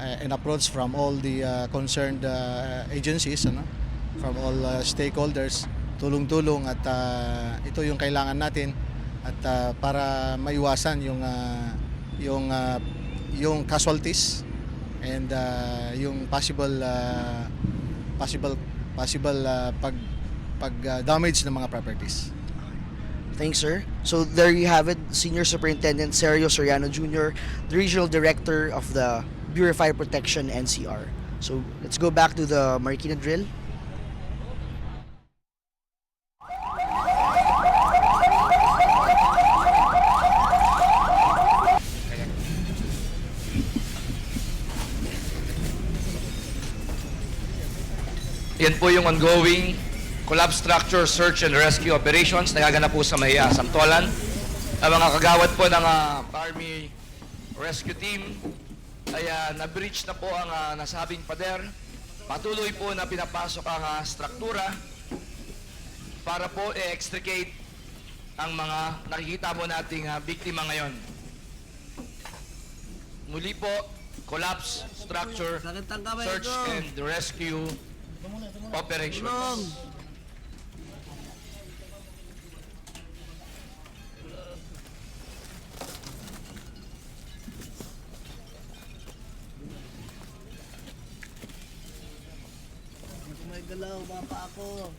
[SPEAKER 10] an approach from all the concerned agencies, from all stakeholders, tulong-tulong at ito yung kailangan natin at para maiwasan yung casualties and yung possible pag damage ng mga properties.
[SPEAKER 6] Thanks, sir. So there you have it, Senior Superintendent Sergio Soriano Jr., the Regional Director of the Bureau of Fire Protection, NCR. So let's go back to the Marikina drill.
[SPEAKER 7] Yan po yung ongoing collapse structure search and rescue operations na gaganap po sa may Santolan. Ang mga kagawad po ng Army Rescue Team ay na-breach na po ang nasabing pader. Patuloy po na pinapasok ang struktura para po i-extricate ang mga nakikita po nating biktima ngayon. Muli po, collapse structure search and rescue operations.
[SPEAKER 6] May galaw, bapa ako.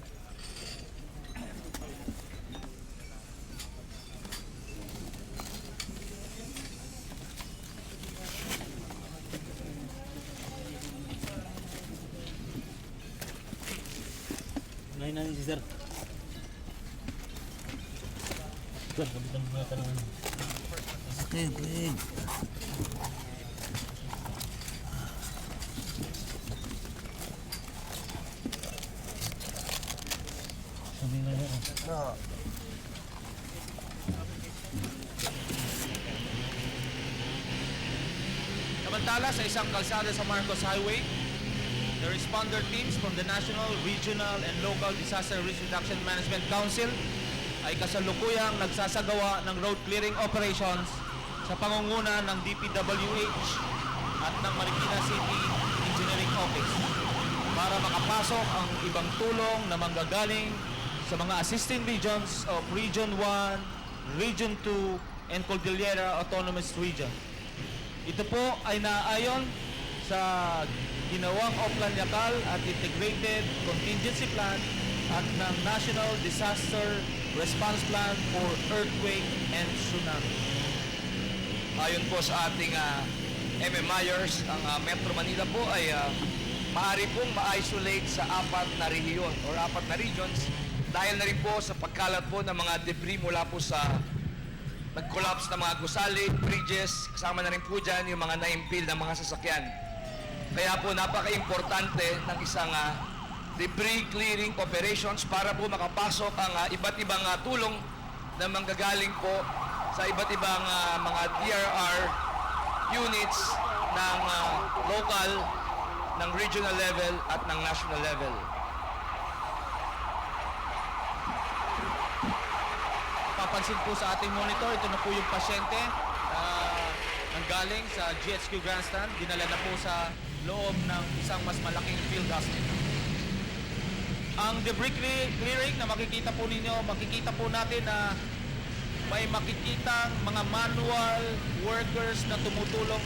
[SPEAKER 11] Ngayon natin si Sir. Sir, kapitan mo na tanong. Okay. Sabi na rin.
[SPEAKER 5] Samantala, sa isang kalsada sa Marcos Highway, the responder teams from the National, Regional, and Local Disaster Risk Reduction Management Council ay kasalukuyang nagsasagawa ng road clearing operations sa pangunguna ng DPWH at ng Marikina City Engineering Office para makapasok ang ibang tulong na manggagaling sa mga assisting regions of Region 1, Region 2, and Cordillera Autonomous Region. Ito po ay naayon sa ginawang Oplan Yakal at Integrated Contingency Plan at ng National Disaster Response Plan for Earthquake and Tsunami. Ayon po sa ating MMIers, ang Metro Manila po ay maaari pong ma-isolate sa 4 na rehiyon or 4 na regions dahil na rin po sa pagkalat po ng mga debris mula po sa nag-collapse na mga gusali, bridges, kasama na rin po dyan yung mga na-impale na mga sasakyan. Kaya po napaka-importante ng isang debris clearing operations para po makapasok ang iba't ibang tulong na manggagaling po sa iba't ibang mga DRR units ng local, ng regional level at ng national level. Papansin po sa ating monitor, ito na po yung pasyente nanggaling sa GHQ Grandstand, dinala na po sa loob ng isang mas malaking field hospital. Ang debris clearing na makikita po ninyo, makikita po natin na may makikitang mga manual workers na tumutulong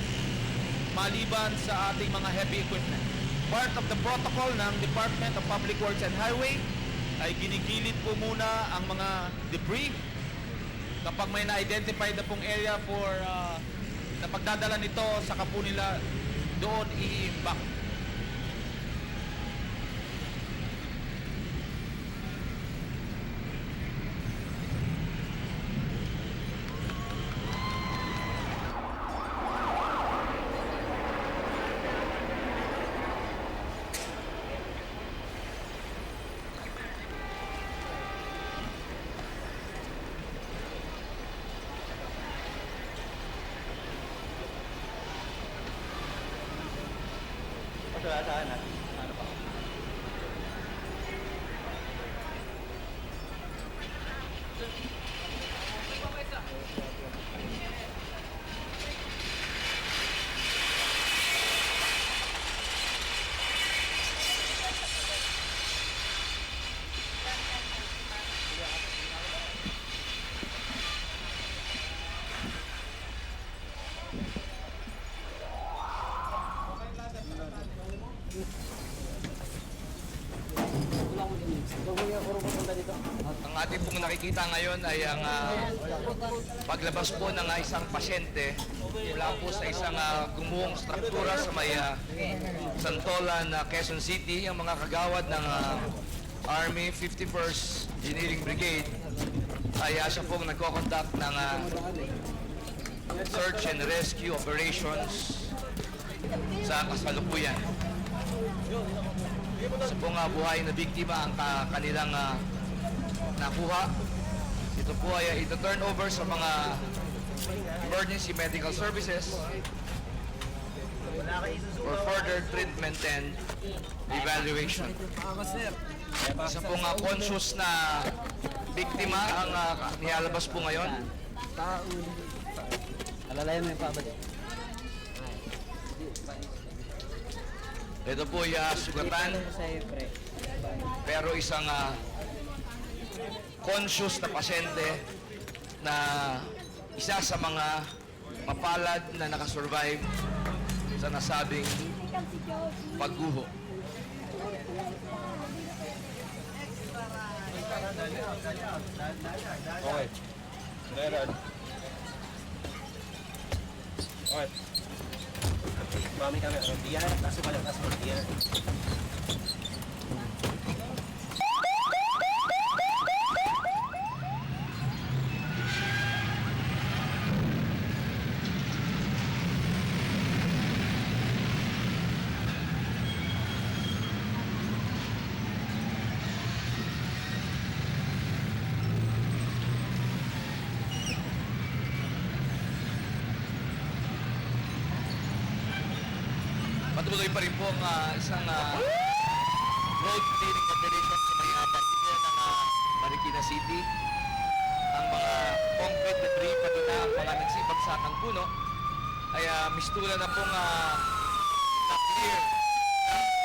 [SPEAKER 5] maliban sa ating mga heavy equipment. Part of the protocol ng Department of Public Works and Highway ay ginigilid po muna ang mga debris kapag may na-identify na pong area for na pagdadala nito, saka po nila doon i-impact. Ang ating pong nakikita ngayon ay ang paglabas po ng isang pasyente mula po sa isang gumuhong struktura sa may Santolan, Quezon City. Ang mga kagawad ng Army 51st Engineering Brigade ay siya pong nagko-conduct ng search and rescue operations sa kasalukuyan.
[SPEAKER 7] Sa pong buhay na biktima ang kanilang nakuha. Ito po ay ito-turn over sa mga emergency medical services for further treatment and evaluation. Isa pong conscious na biktima ang nilalabas po ngayon.
[SPEAKER 11] Alalayan mo yung pabad.
[SPEAKER 7] Ito po ay sugatan, pero isang conscious na pasyente na isa sa mga mapalad na nakasurvive sa nasabing pagguho.
[SPEAKER 5] Okay. Leonard. Okay.
[SPEAKER 11] Mami kami. Diyan. Taso pa lang. Taso pa lang.
[SPEAKER 7] Patuloy pa rin po ang isang road clearing operation sa may partido ng Marikina City. Ang mga concrete debris, pati na ang mga nagsibagsakang puno, ay mistula na pong na-clear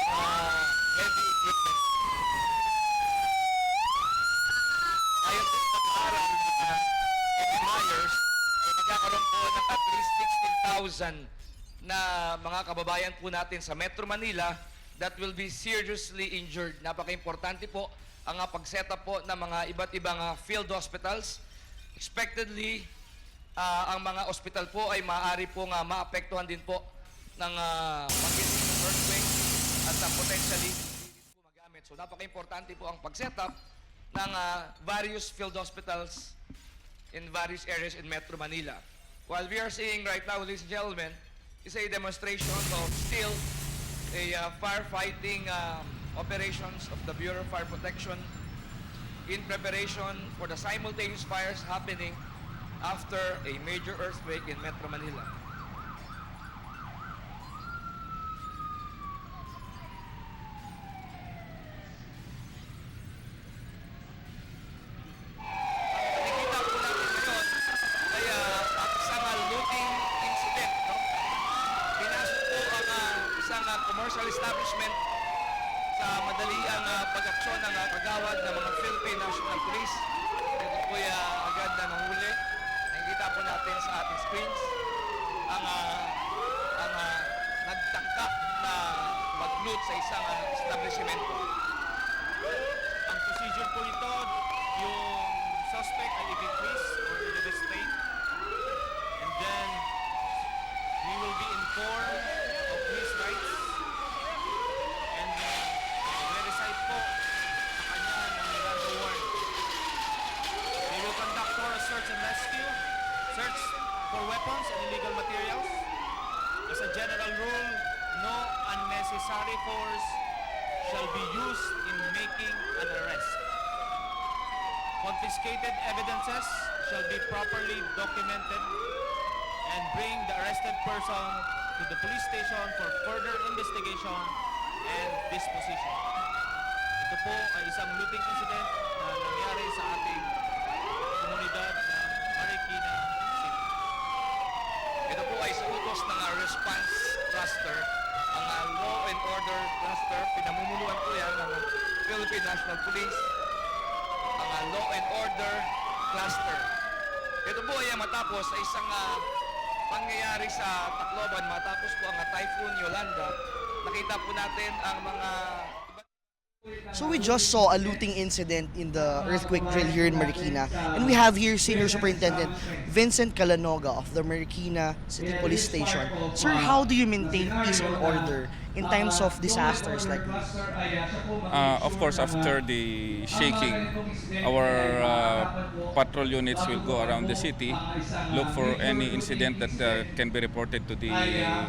[SPEAKER 7] ng heavy equipment. Ayon sa pag-aaral ng Amy Myers, ay magkakaroon po ng at least 16,000 na mga kababayan po natin sa Metro Manila that will be seriously injured. Napaka-importante po ang pag-setup po ng mga iba't ibang field hospitals. Expectedly, ang mga hospital po ay maaari po maapektuhan din po ng matinding earthquake at potentially po magamit. So napaka-importante po ang pag-setup ng various field hospitals in various areas in Metro Manila. While we are seeing right now, ladies and gentlemen, is a demonstration of still a firefighting operations of the Bureau of Fire Protection in preparation for the simultaneous fires happening after a major earthquake in Metro Manila. Nakikita po natin ngayon ay isang looting incident, no? Pinasok po ang isang commercial establishment sa madaliang pag-aksyon ng kagawad ng mga Philippine National Police. Ito po ay agad na nahuli. Nakikita po natin sa ating screens ang nagtangka na mag-loot sa isang establishmento.
[SPEAKER 5] Ang procedure po ito, yung suspect ay i-freeze or i-restrain. And then, we will be informed of his rights. And i-recite po sa kanya ng Miranda warrant. We will conduct thorough search and rescue, search for weapons and illegal materials. As a general rule, no unnecessary force shall be used in making an arrest. Confiscated evidences shall be properly documented and bring the arrested person to the police station for further investigation and disposition. Ito po ay isang looting incident na nangyari sa ating komunidad ng Marikina City.
[SPEAKER 7] Ito po ay sa utos ng response cluster, ang law and order cluster. Pinamumunuan po yan ng Philippine National Police, ang law and order cluster. Ito po ay matapos sa isang pangyayari sa Tacloban, matapos po ang Typhoon Yolanda. Nakita po natin ang mga
[SPEAKER 6] So we just saw a looting incident in the earthquake drill here in Marikina, and we have here Senior Superintendent Vincent Calanoga of the Marikina City Police Station. Sir, how do you maintain peace and order in times of disasters like this?
[SPEAKER 12] Of course, after the shaking, our patrol units will go around the city, look for any incident that can be reported to the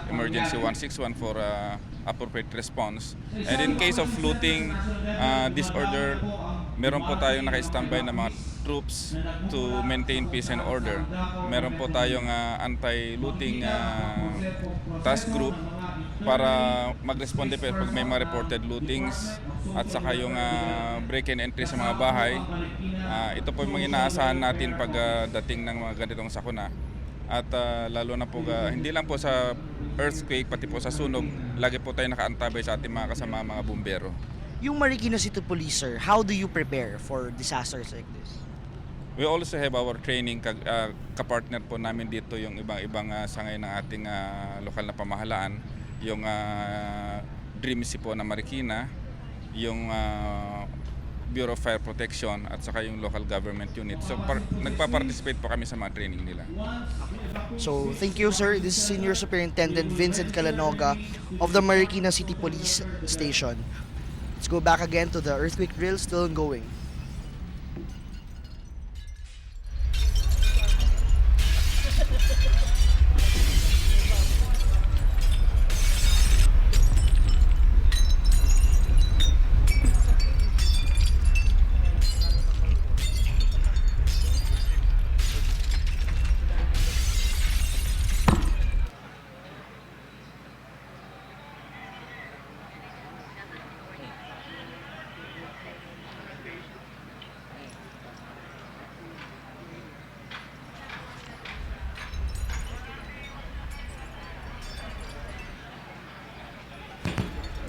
[SPEAKER 12] emergency 161 for appropriate response. And in case of looting, disorder, meron po tayong naka-standby na mga troops to maintain peace and order. Meron po tayong anti-looting task group para mag-responde pag may mga reported lootings at saka yung break and entry sa mga bahay. Ito po yung mga inaasahan natin pag dating ng mga ganitong sakuna. At lalo na po, hindi lang po sa earthquake, pati po sa sunog, lagi po tayo nakaantabay sa ating mga kasama mga bumbero.
[SPEAKER 6] Yung Marikina City Police, sir, how do you prepare for disasters like this?
[SPEAKER 12] We also have our training, kapartner po namin dito yung ibang sangay ng ating lokal na pamahalaan, yung DREAMC po na Marikina, yung Bureau of Fire Protection at saka yung local government unit. So nagpa-participate po kami sa mga training nila.
[SPEAKER 6] So, thank you, sir. This is Senior Superintendent Vincent Calanoga of the Marikina City Police Station. Let's go back again to the earthquake drill, still ongoing.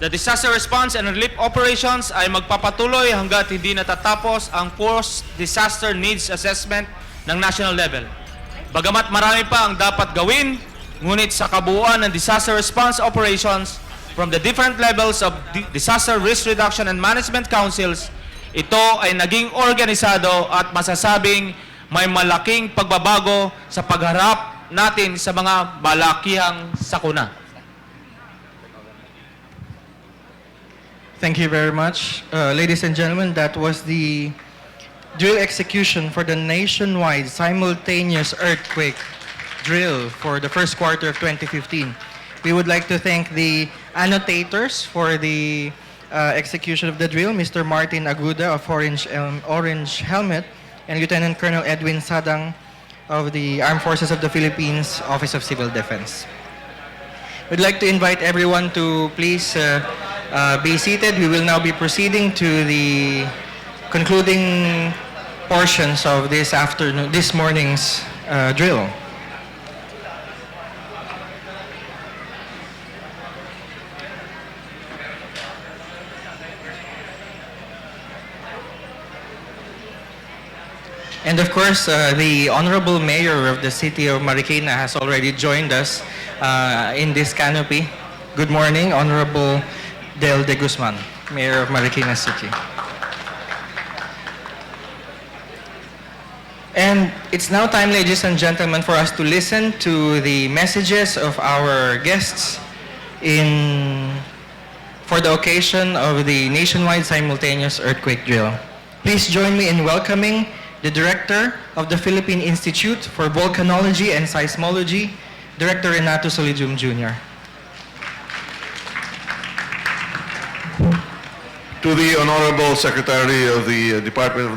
[SPEAKER 5] The disaster response and relief operations ay magpapatuloy hanggat hindi natatapos ang post-disaster needs assessment ng national level. Bagamat marami pa ang dapat gawin, ngunit sa kabuuan ng disaster response operations from the different levels of disaster risk reduction and management councils, ito ay naging organisado at masasabing may malaking pagbabago sa pagharap natin sa mga balakihang sakuna.
[SPEAKER 2] Thank you very much. Ladies and gentlemen, that was the drill execution for the nationwide simultaneous earthquake drill for the first quarter of 2015. We would like to thank the annotators for the execution of the drill, Mr. Martin Aguda of Orange Helmet and Lieutenant Colonel Edwin Sadang of the Armed Forces of the Philippines, Office of Civil Defense. We'd like to invite everyone to please be seated. We will now be proceeding to the concluding portions of this morning's drill. And of course, the Honorable Mayor of the City of Marikina has already joined us in this canopy. Good morning, Honorable Del de Guzman, Mayor of Marikina City. And it's now time, ladies and gentlemen, for us to listen to the messages of our guests for the occasion of the nationwide simultaneous earthquake drill. Please join me in welcoming the Director of the Philippine Institute for Volcanology and Seismology, Director Renato Solidium Jr.
[SPEAKER 13] To the Honorable Secretary of the Department of